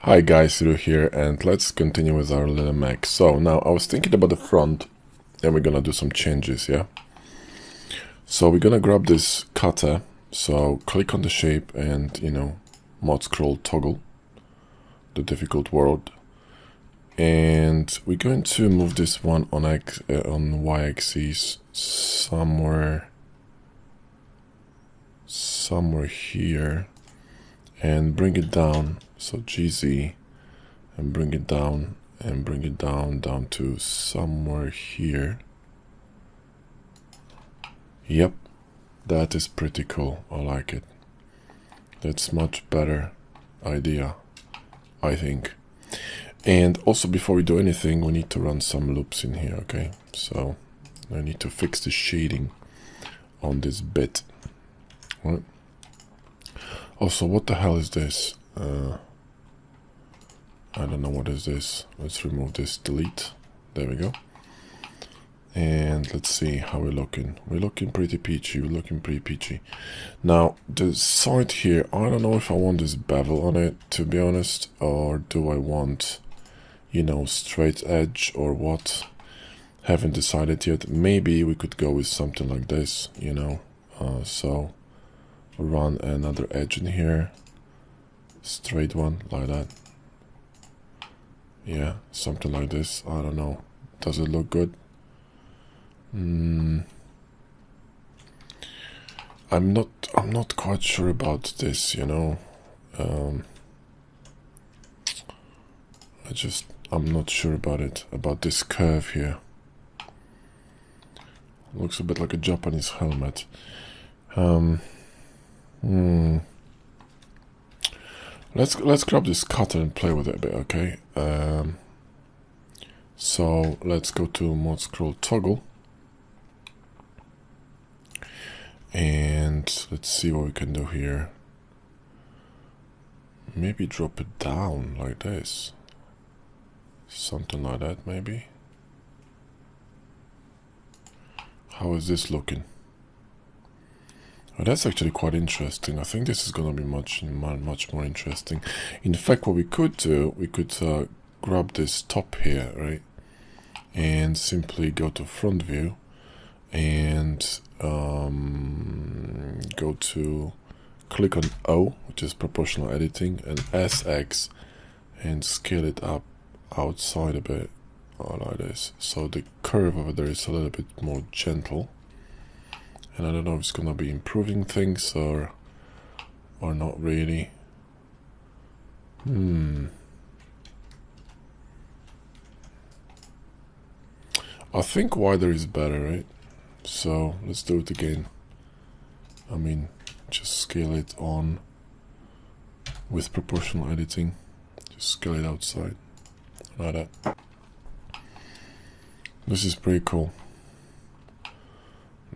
Hi guys, Hiro here, and let's continue with our little mech. So now I was thinking about the front, and we're gonna do some changes, yeah? So we're gonna grab this cutter, so click on the shape and, mod scroll toggle, the difficult world. And we're going to move this one on y-axis somewhere here, and bring it down, so GZ, and bring it down down to somewhere here. Yep, that is pretty cool. I like it. That's much better idea, I think. And also, before we do anything, we need to run some loops in here, okay? So I need to fix the shading on this bit. All right. Also, what the hell is this? I don't know what is this. Let's remove this, delete. There we go. And let's see how we're looking. We're looking pretty peachy. Now, the side here, I don't know if I want this bevel on it, to be honest, or do I want, straight edge or what? Haven't decided yet. Maybe we could go with something like this, so run another edge in here, straight one, like that. Yeah, something like this. I don't know. Does it look good? I'm not quite sure about this, I'm not sure about it, about this curve here. Looks a bit like a Japanese helmet. Let's grab this cutter and play with it a bit, okay? So let's go to mod scroll toggle. And let's see what we can do here. Maybe drop it down like this. Something like that, maybe. How is this looking? Oh, that's actually quite interesting. I think this is going to be much more interesting. In fact, what we could do, we could grab this top here, right? And simply go to front view and go to click on O, which is proportional editing, and SX, and scale it up outside a bit, like this. So the curve over there is a little bit more gentle. And I don't know if it's gonna be improving things or not really. I think wider is better, right? So let's do it again. I mean, just scale it on with proportional editing. Just scale it outside, like that. This is pretty cool.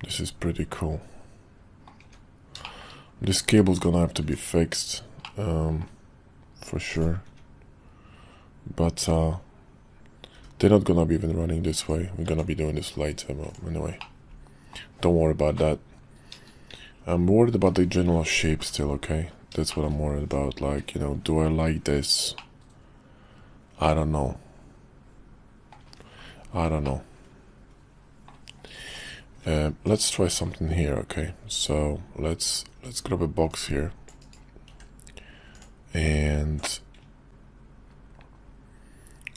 This is pretty cool. This cable's gonna have to be fixed, for sure. But they're not gonna be even running this way. We're gonna be doing this later, but anyway. Don't worry about that. I'm worried about the general shape still, okay? That's what I'm worried about. Like, do I like this? I don't know. Let's try something here, okay? So let's grab a box here and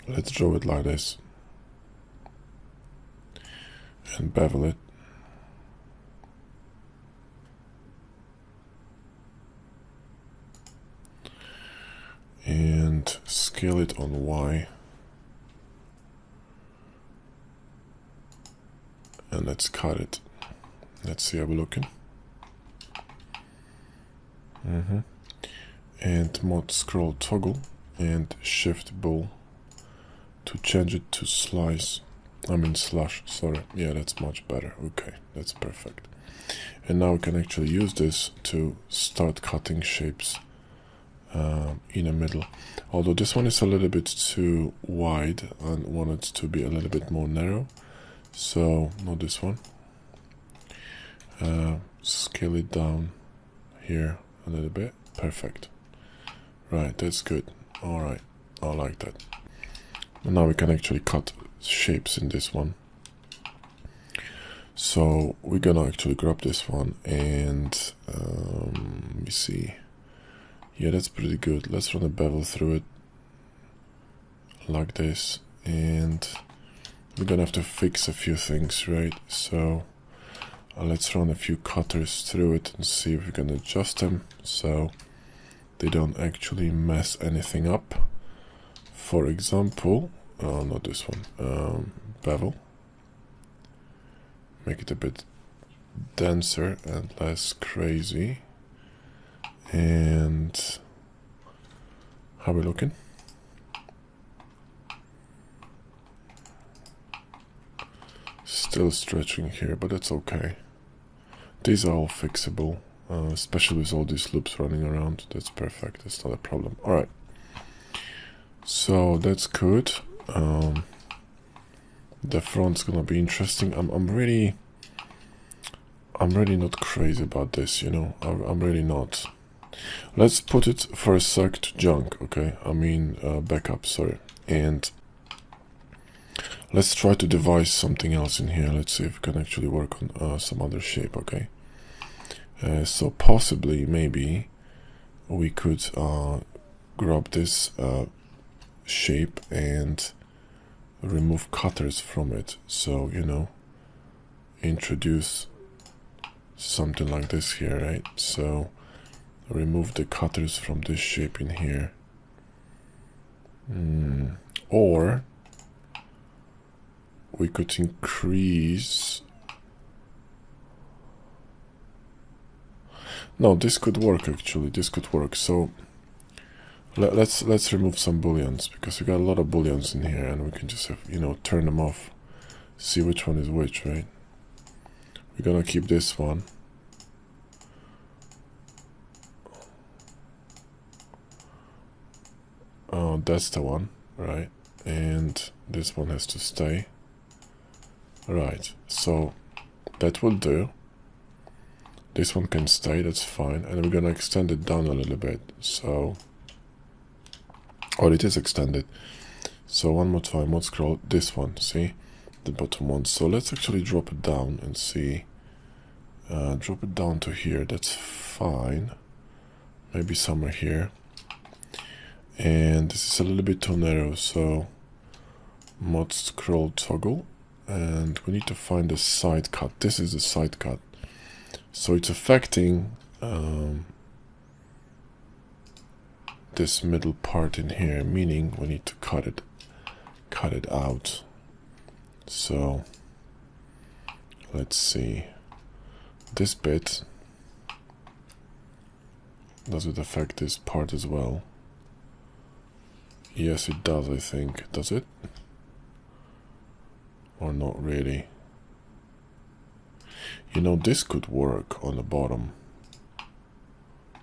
let's draw it like this and bevel it. And scale it on Y. And let's cut it. Let's see how we're looking. And mod scroll toggle and shift bull to change it to slash, sorry. Yeah, that's much better. Okay, that's perfect. And now we can actually use this to start cutting shapes in the middle. Although this one is a little bit too wide and want it to be a little bit more narrow. So, not this one. Scale it down here a little bit. Perfect. Right, that's good. Alright, I like that. And now we can actually cut shapes in this one. So we're gonna actually grab this one and let me see. Yeah, that's pretty good. Let's run a bevel through it like this, and we're gonna have to fix a few things, right? So let's run a few cutters through it and see if we can adjust them so they don't actually mess anything up. For example, not this one, bevel. Make it a bit denser and less crazy. And how are we looking? Still stretching here, but that's okay. These are all fixable, especially with all these loops running around. That's perfect, that's not a problem. Alright, so that's good. The front's gonna be interesting. I'm really not crazy about this, you know. I'm really not. Let's put it for a sec to junk, okay? I mean backup, sorry. And let's try to devise something else in here. Let's see if we can actually work on some other shape, okay? So possibly, maybe, we could grab this shape and remove cutters from it. So, you know, introduce something like this here, right? So remove the cutters from this shape in here. Or we could increase. No, this could work actually. This could work. So let's remove some booleans, because we got a lot of booleans in here, and we can just have, you know, turn them off. See which one is which, right? We're gonna keep this one. Oh, that's the one, right? And this one has to stay. Right, so that will do. This one can stay, that's fine. And we're gonna extend it down a little bit. So, or it is extended. So one more time, let's scroll this one, see? The bottom one. So let's actually drop it down and see. Drop it down to here, that's fine. Maybe somewhere here. And this is a little bit too narrow, so mod scroll toggle. And we need to find a side cut. This is the side cut. So it's affecting this middle part in here, meaning we need to cut it out. So let's see. This bit, does it affect this part as well? Yes, it does, I think. Does it? Or not really? You know, this could work on the bottom.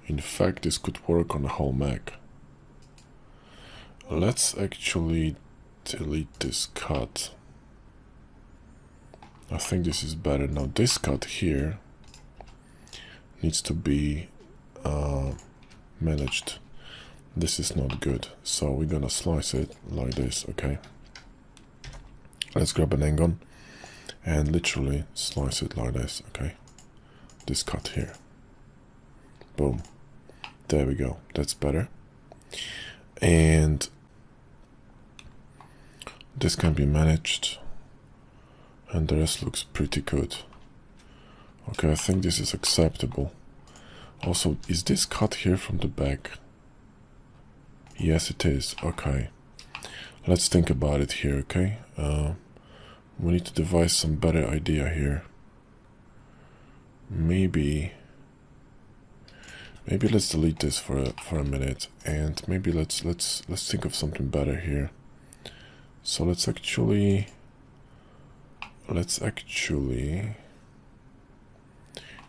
In fact, this could work on the whole Mac. Let's actually delete this cut. I think this is better. Now this cut here needs to be managed. This is not good. So we're gonna slice it like this, okay? Let's grab an angle and literally slice it like this, okay? This cut here. Boom. There we go. That's better. And this can be managed. And the rest looks pretty good. Okay, I think this is acceptable. Also, is this cut here from the back? Yes, it is. Okay. Let's think about it here, okay? We need to devise some better idea here. Maybe let's delete this for a minute, and maybe let's think of something better here. So let's actually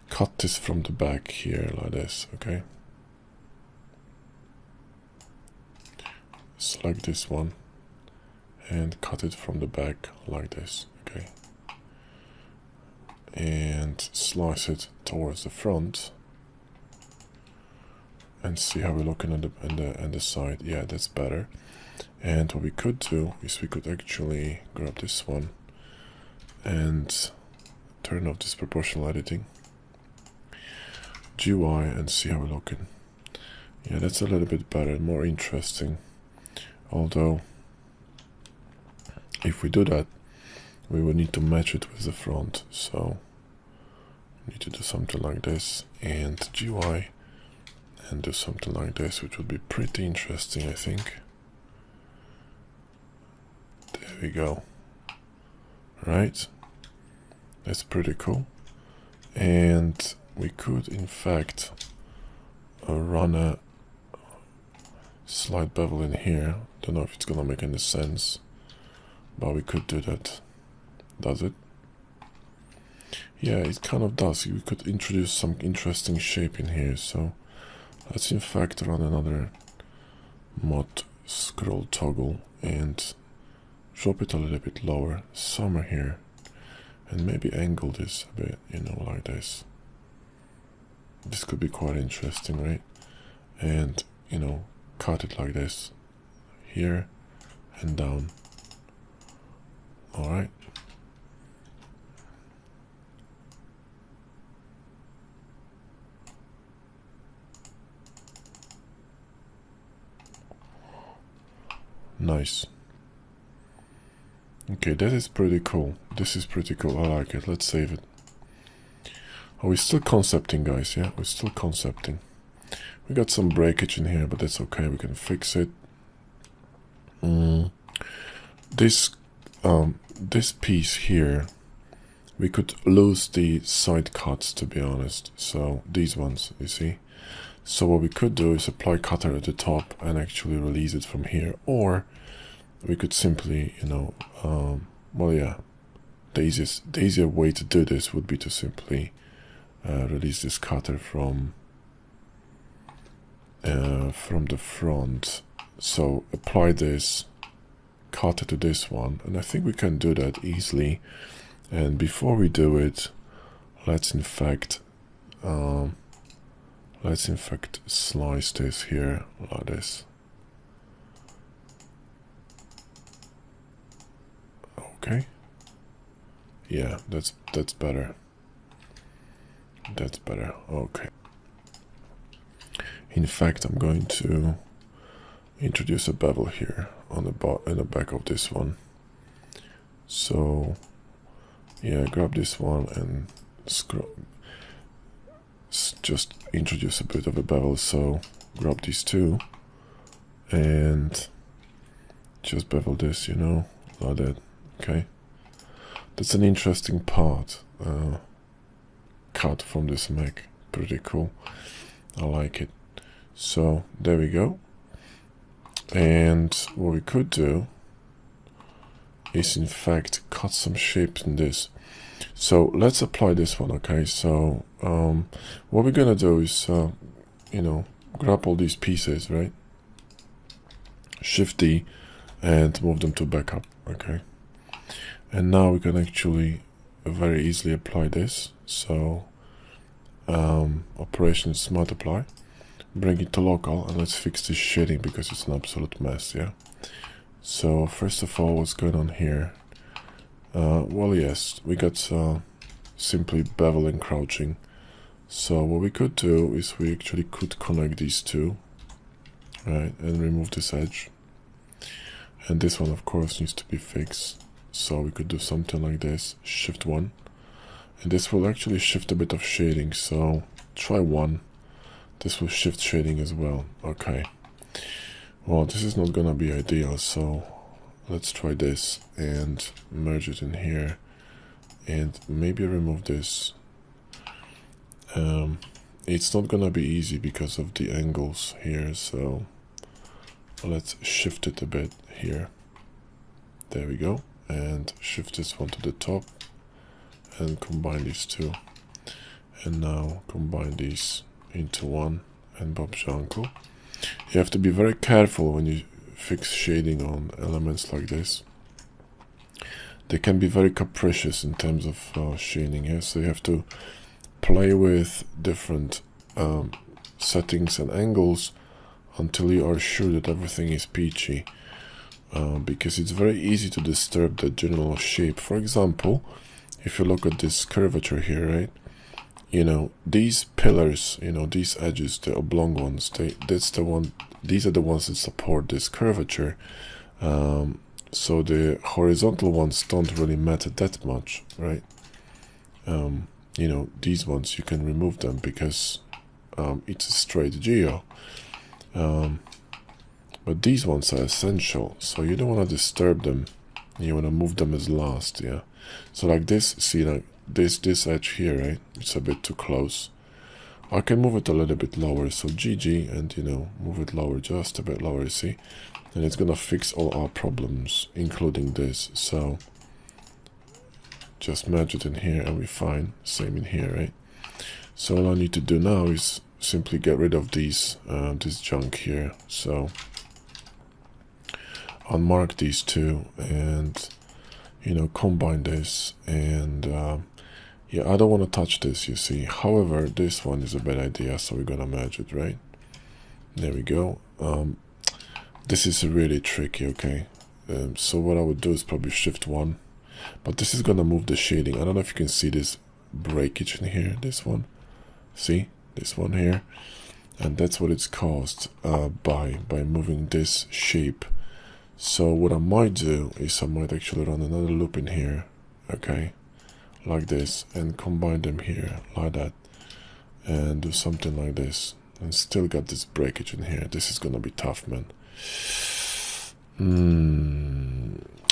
cut this from the back here like this, okay? Select this one and cut it from the back like this, okay? And slice it towards the front and see how we're looking on the side. Yeah, that's better. And what we could do is we could actually grab this one and turn off this proportional editing, GUI, and see how we're looking. Yeah, that's a little bit better, more interesting. Although, if we do that, we will need to match it with the front. So, we need to do something like this, and GUI, and do something like this, which would be pretty interesting, I think. There we go. Right? That's pretty cool. And we could, in fact, run a slight bevel in here. Don't know if it's gonna make any sense, but we could do that. Does it? Yeah, it kind of does. We could introduce some interesting shape in here. So let's in fact run another mod scroll toggle and drop it a little bit lower, somewhere here, and maybe angle this a bit, you know, like this. This could be quite interesting, right? And, you know, cut it like this, here and down. All right. Nice. Okay, that is pretty cool. This is pretty cool. I like it. Let's save it. Are we still concepting, guys? Yeah, we're still concepting. We got some breakage in here, but that's okay. We can fix it. This piece here, we could lose the side cuts, to be honest. So these ones, you see. So what we could do is apply cutter at the top and actually release it from here, or we could simply, you know, well, yeah, the easier way to do this would be to simply release this cutter from the front. So apply this cutter to this one, and I think we can do that easily. And before we do it, let's in fact slice this here like this. Okay. Yeah, that's better. That's better. Okay. In fact, I'm going to introduce a bevel here on the back of this one. So, yeah, grab this one and scroll. Just introduce a bit of a bevel. So, grab these two and just bevel this, you know, like that. Okay. That's an interesting part. Cut from this mech. Pretty cool. I like it. So there we go. And what we could do is in fact cut some shapes in this. So let's apply this one. Okay, so what we're gonna do is you know, grab all these pieces, right? Shift D and move them to backup. Okay, and now we can actually very easily apply this. So operation is multiply, bring it to local, and let's fix this shading because it's an absolute mess. Yeah, so first of all, what's going on here? Well, yes, we got simply bevel and crouching. So what we could do is we actually could connect these two, right, and remove this edge, and this one of course needs to be fixed. So we could do something like this, shift 1, and this will actually shift a bit of shading. So try 1, this will shift shading as well. Okay, well, this is not gonna be ideal, so let's try this and merge it in here and maybe remove this. It's not gonna be easy because of the angles here, so let's shift it a bit here. There we go, and shift this one to the top and combine these two, and now combine these into one, and Bob's your uncle. You have to be very careful when you fix shading on elements like this. They can be very capricious in terms of shading here, so you have to play with different settings and angles until you are sure that everything is peachy, because it's very easy to disturb the general shape. For example, if you look at this curvature here, right, you know, these pillars, you know, these edges, the oblong ones, these are the ones that support this curvature. So the horizontal ones don't really matter that much, right? You know, these ones, you can remove them because it's a straight geo. But these ones are essential, so you don't want to disturb them. You want to move them as last, yeah. So like this, see, like this edge here, right? It's a bit too close. I can move it a little bit lower, so GG, and you know, move it lower, just a bit lower, see? And it's gonna fix all our problems, including this. So just merge it in here and we're fine. Same in here, right? So all I need to do now is simply get rid of these this junk here. So unmark these two and, you know, combine this, and yeah, I don't want to touch this, you see. However, this one is a bad idea, so we're gonna merge it, right? There we go. This is really tricky, okay? So what I would do is probably shift 1, but this is gonna move the shading. I don't know if you can see this breakage in here, this one. See? This one here. And that's what it's caused by moving this shape. So what I might do is I might actually run another loop in here, okay? Like this, and combine them here like that, and do something like this, and still got this breakage in here. This is gonna be tough, man.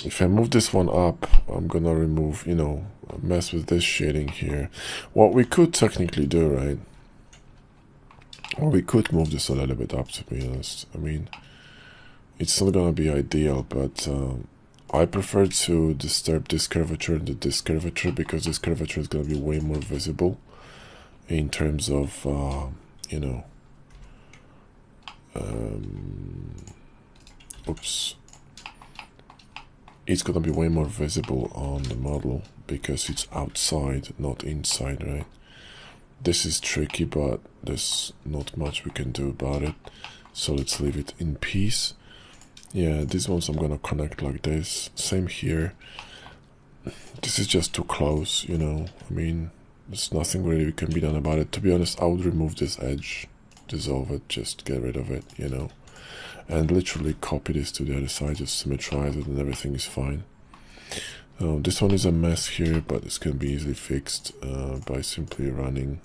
If I move this one up, I'm gonna remove, you know, mess with this shading here. What we could technically do, right, or we could move this a little bit up, to be honest. I mean, it's not gonna be ideal, but I prefer to disturb this curvature and this curvature, because this curvature is going to be way more visible in terms of, you know, oops. It's going to be way more visible on the model because it's outside, not inside, right? This is tricky, but there's not much we can do about it. So let's leave it in peace. Yeah, these ones I'm gonna connect like this. Same here. This is just too close, you know. I mean, there's nothing really we can be done about it. To be honest, I would remove this edge, dissolve it, just get rid of it, you know. And literally copy this to the other side, just symmetrize it, and everything is fine. This one is a mess here, but this can be easily fixed by simply running,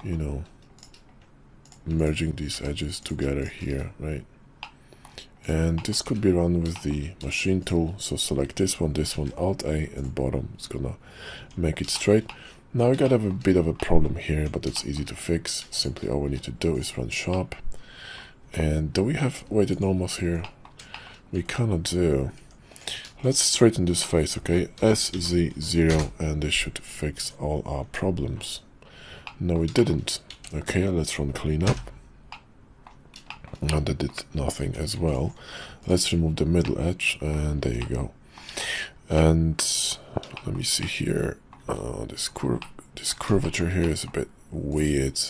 you know, merging these edges together here, right? And this could be run with the machine tool. So select this one, Alt A, and bottom. It's gonna make it straight. Now we gotta have a bit of a problem here, but it's easy to fix. Simply all we need to do is run sharp. And do we have weighted normals here? We cannot do. Let's straighten this face, okay? SZ0, and this should fix all our problems. No, it didn't. Okay, let's run cleanup. And that did nothing as well. Let's remove the middle edge, and there you go. And let me see here. This curvature here is a bit weird.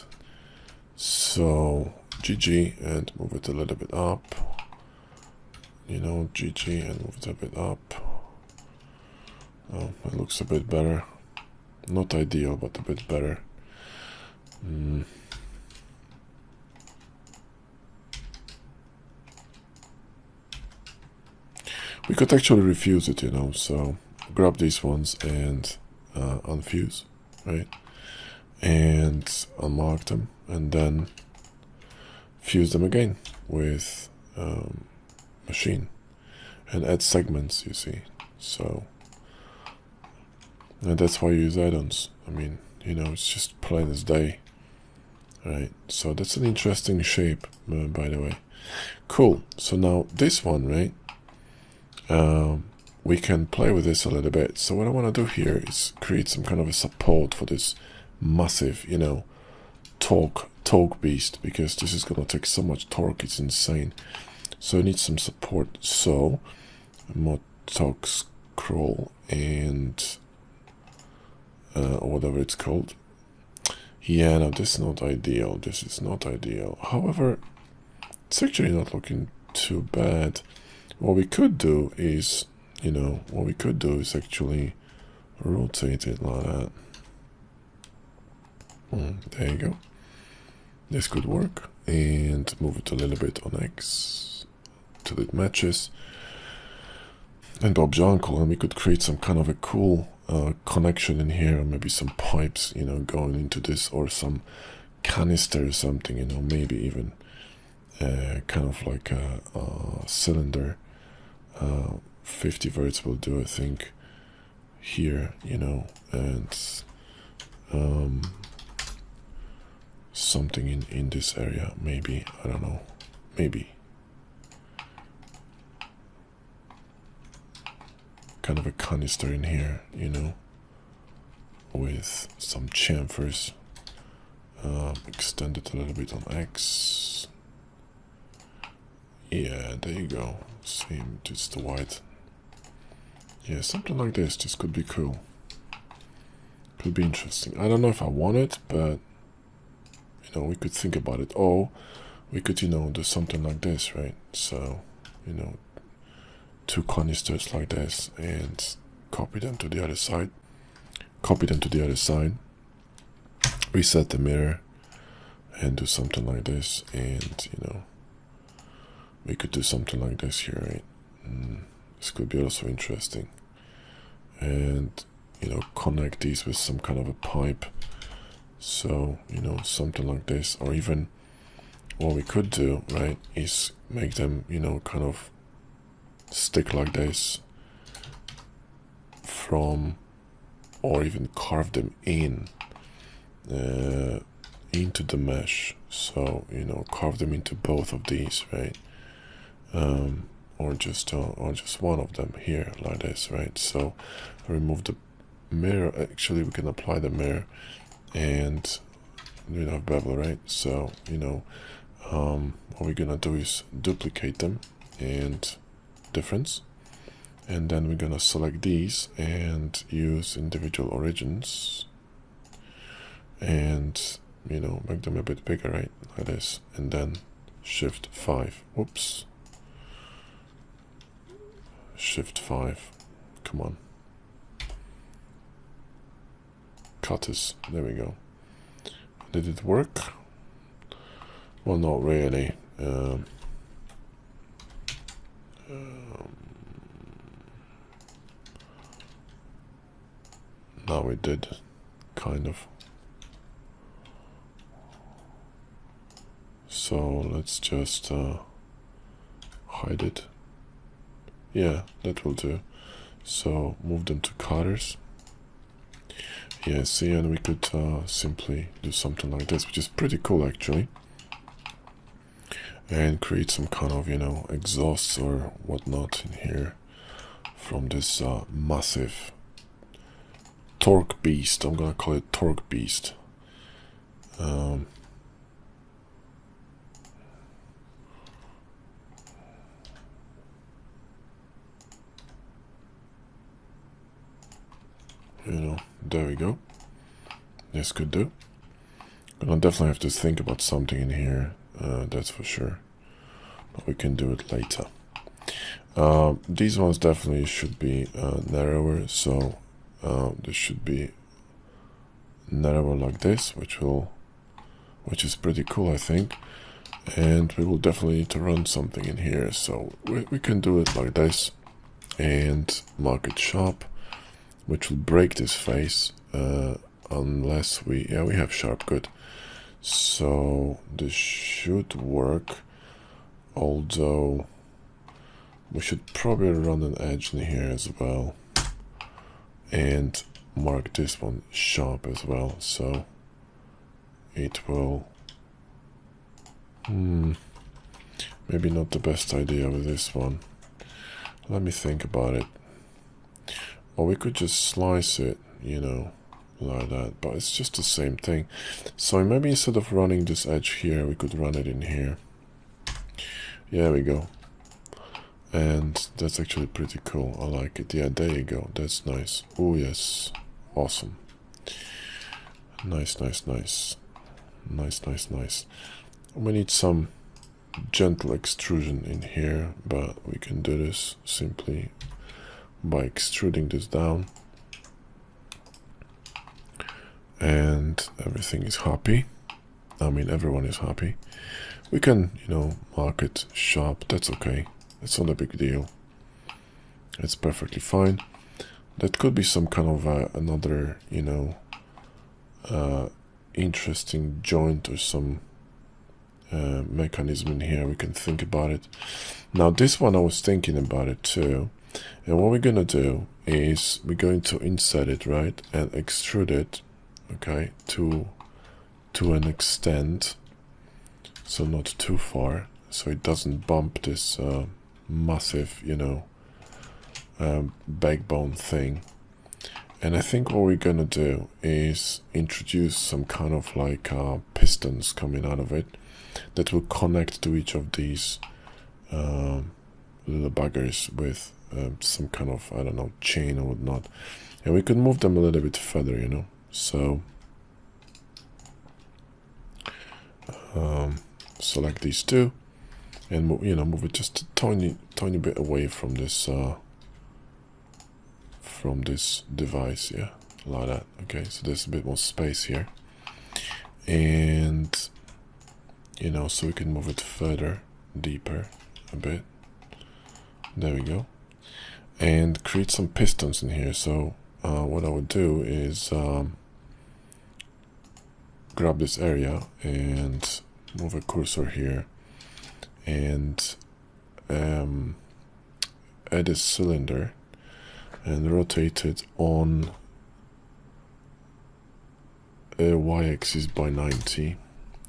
So GG, and move it a little bit up. You know, GG, and move it a bit up. Oh, it looks a bit better. Not ideal, but a bit better. We could actually refuse it, you know, so grab these ones and unfuse, right? And unmark them, and then fuse them again with machine, and add segments, you see. So, and that's why you use add-ons. I mean, you know, it's just plain as day, right? So that's an interesting shape, by the way. Cool. So now this one, right? We can play with this a little bit. So what I want to do here is create some kind of a support for this massive, you know, torque beast, because this is going to take so much torque, it's insane. So I need some support. So mod torque scroll and or whatever it's called, Yeah, no, this is not ideal. This is not ideal. However, it's actually not looking too bad. What we could do is, what we could do is actually rotate it like that. There you go. This could work. And move it a little bit on X till it matches. And Bob's your uncle, and we could create some kind of a cool connection in here, maybe some pipes, going into this, or some canister or something, maybe even kind of like a cylinder. 50 volts will do, I think, here, and something in this area, maybe, I don't know, maybe. Kind of a canister in here, with some chamfers. Extend it a little bit on X. Yeah, there you go. Same, just the white. Yeah, something like this. This could be cool. Could be interesting. I don't know if I want it, but we could think about it. Or we could, do something like this, right? So, 2 canisters like this, and copy them to the other side. Copy them to the other side. Reset the mirror, and do something like this, and we could do something like this here, right? This could be also interesting. And connect these with some kind of a pipe. So something like this, or even what we could do, right, is make them kind of stick like this from, or even carve them in into the mesh. So carve them into both of these, right? Or just one of them here like this, right? So remove the mirror. Actually, we can apply the mirror, and we don't have bevel, right? So what we're gonna do is duplicate them and difference, and then we're gonna select these and use individual origins, and make them a bit bigger, right, like this, and then shift 5. Whoops. Shift 5. Come on. Cut this. There we go. Did it work? Well, not really. Now it did, kind of. So let's just hide it. Yeah, that will do. So move them to cutters. Yeah, see, and we could simply do something like this, which is pretty cool actually. And create some kind of, exhausts or whatnot in here from this massive torque beast. I'm gonna call it torque beast. There we go. This could do. Gonna definitely have to think about something in here, that's for sure. But we can do it later. These ones definitely should be narrower, so this should be narrower like this, which is pretty cool, I think. And we will definitely need to run something in here, so we can do it like this and mark it sharp, which will break this face unless we have sharp, good. So this should work, although we should probably run an edge in here as well and mark this one sharp as well, so it will maybe not the best idea with this one. Let me think about it. Or we could just slice it, like that, but it's just the same thing. So maybe instead of running this edge here, we could run it in here. Yeah, there we go. And that's actually pretty cool. I like it. Yeah, there you go. That's nice. Oh yes, awesome. Nice, nice, nice. Nice, nice, nice. We need some gentle extrusion in here, but we can do this simply by extruding this down. And everything is happy. I mean, everyone is happy. We can, you know, mark it sharp. That's okay. It's not a big deal. It's perfectly fine. That could be some kind of another, you know, interesting joint or some mechanism in here. We can think about it. Now, this one, I was thinking about it too. And what we're going to do is we're going to insert it, right, and extrude it, okay, to an extent, so not too far, so it doesn't bump this massive, you know, backbone thing. And I think what we're gonna do is introduce some kind of like pistons coming out of it that will connect to each of these little buggers with some kind of, I don't know, chain or whatnot. And we could move them a little bit further, you know. So select these two and, you know, move it just a tiny bit away from this device. Yeah, like that. Okay, so there's a bit more space here, and, you know, so we can move it further, deeper a bit. There we go. And create some pistons in here. So what I would do is grab this area and move a cursor here and add a cylinder and rotate it on a y-axis by 90,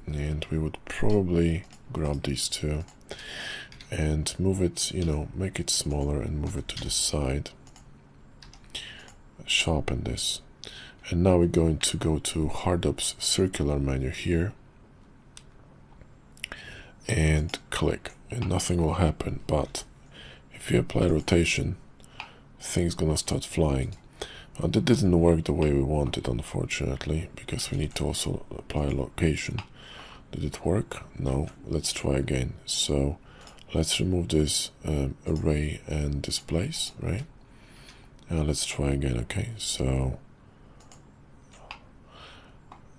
and we would probably grab these two and move it, you know, make it smaller and move it to the side, sharpen this. And now we're going to go to Hardop's circular menu here and click, and nothing will happen. But if you apply rotation, things gonna start flying. That didn't work the way we wanted, unfortunately, because we need to also apply location. Did it work? No. Let's try again. So let's remove this array and displace, right? Let's try again. Okay, so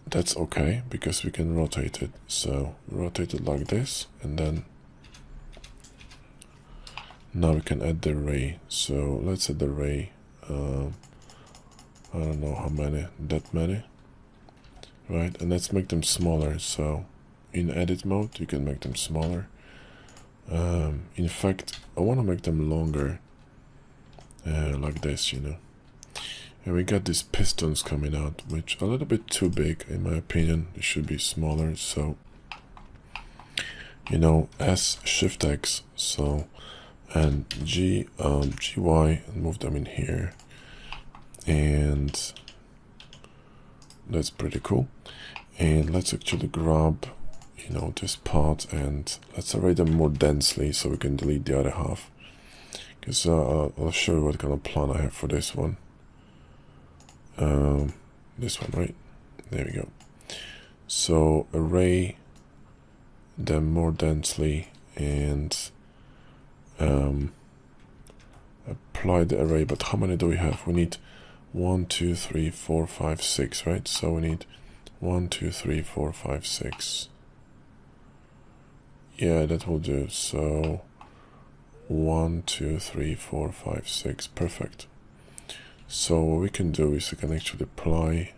that's okay because we can rotate it. So rotate it like this, and then now we can add the array. So let's add the array. I don't know how many, that many, right? And let's make them smaller. So in edit mode, you can make them smaller. In fact, I want to make them longer, like this, you know. And we got these pistons coming out, which are a little bit too big, in my opinion. They should be smaller. So, you know, S, Shift X, so, and GY, and move them in here. And that's pretty cool. And let's actually grab, you know, this part and let's array them more densely so we can delete the other half. Because I'll show you what kind of plan I have for this one. This one, right? There we go. So array them more densely and apply the array. But how many do we have? We need 1, 2, 3, 4, 5, 6, right? So we need 1, 2, 3, 4, 5, 6. Yeah, that will do. So 1, 2, 3, 4, 5, 6. Perfect. So what we can do is we can actually apply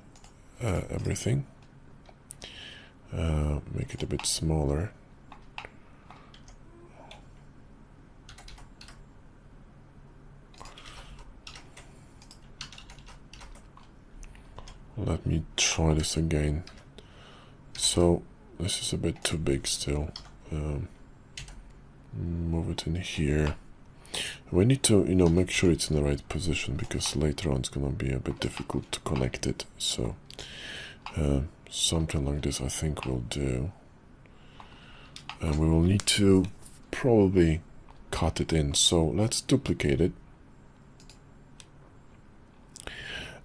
everything. Make it a bit smaller. Let me try this again. So this is a bit too big still. Move it in here. We need to, you know, make sure it's in the right position because later on it's gonna be a bit difficult to connect it. So something like this I think will do. And we will need to probably cut it in. So let's duplicate it.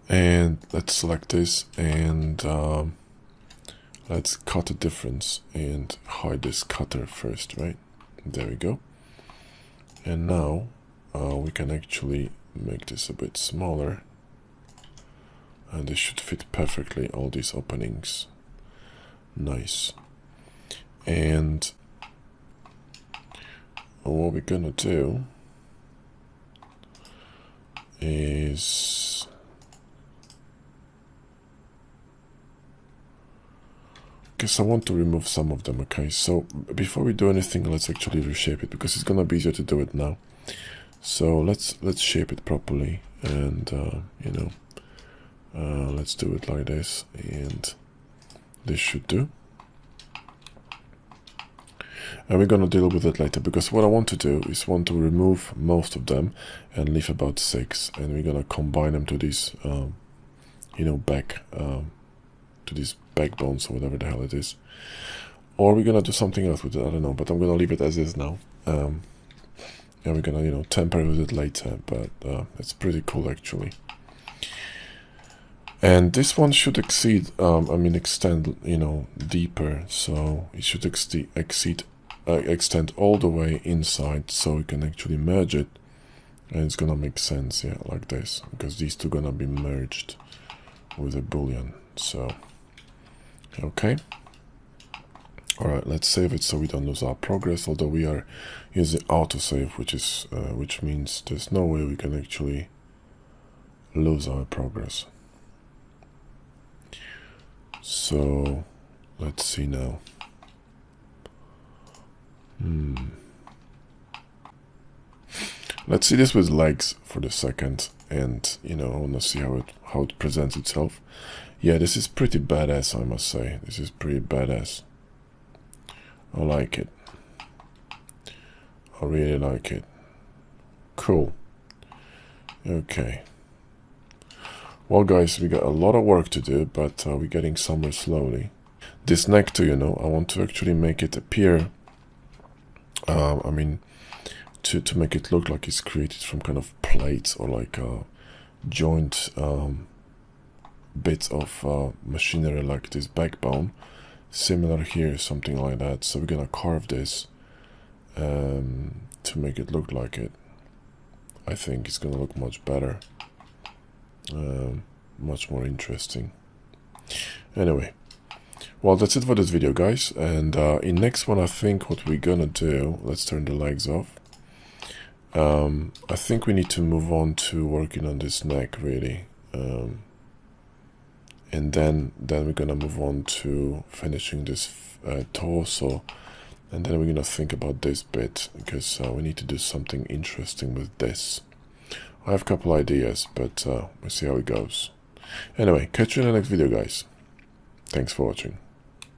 And let's select this, and let's cut a difference and hide this cutter first, right? There we go. And now we can actually make this a bit smaller, and this should fit perfectly all these openings. Nice. And what we're gonna do is I want to remove some of them. Okay, so before we do anything, let's actually reshape it, because it's gonna be easier to do it now. So let's shape it properly, and you know, let's do it like this, and this should do. And we're gonna deal with it later, because what I want to do is want to remove most of them and leave about 6, and we're gonna combine them to these, you know, to these backbones or whatever the hell it is. Or we're gonna do something else with it, I don't know, but I'm gonna leave it as is now. And we're gonna, you know, temper with it later, but it's pretty cool actually. And this one should extend, you know, deeper, so it should extend all the way inside, so we can actually merge it, and it's gonna make sense, yeah, like this, because these two gonna be merged with a boolean. So okay, all right, let's save it so we don't lose our progress, although we are using autosave, which means there's no way we can actually lose our progress. So let's see now. Let's see this with legs for the second, and you know, I want to see how it presents itself. Yeah, this is pretty badass, I must say. This is pretty badass. I like it. I really like it. Cool. Okay. Well, guys, we got a lot of work to do, but we're getting somewhere slowly. This neck too, you know, I want to actually make it appear, to make it look like it's created from kind of plates or like joint bits of machinery, like this backbone. Similar here, something like that. So we're gonna carve this to make it look like it. I think it's gonna look much better. Much more interesting. Anyway, well, that's it for this video, guys, and in next one, I think what we're gonna do, let's turn the legs off. I think we need to move on to working on this neck, really, and then we're gonna move on to finishing this torso, and then we're gonna think about this bit, because we need to do something interesting with this. I have a couple ideas, but we'll see how it goes. Anyway, catch you in the next video, guys. Thanks for watching.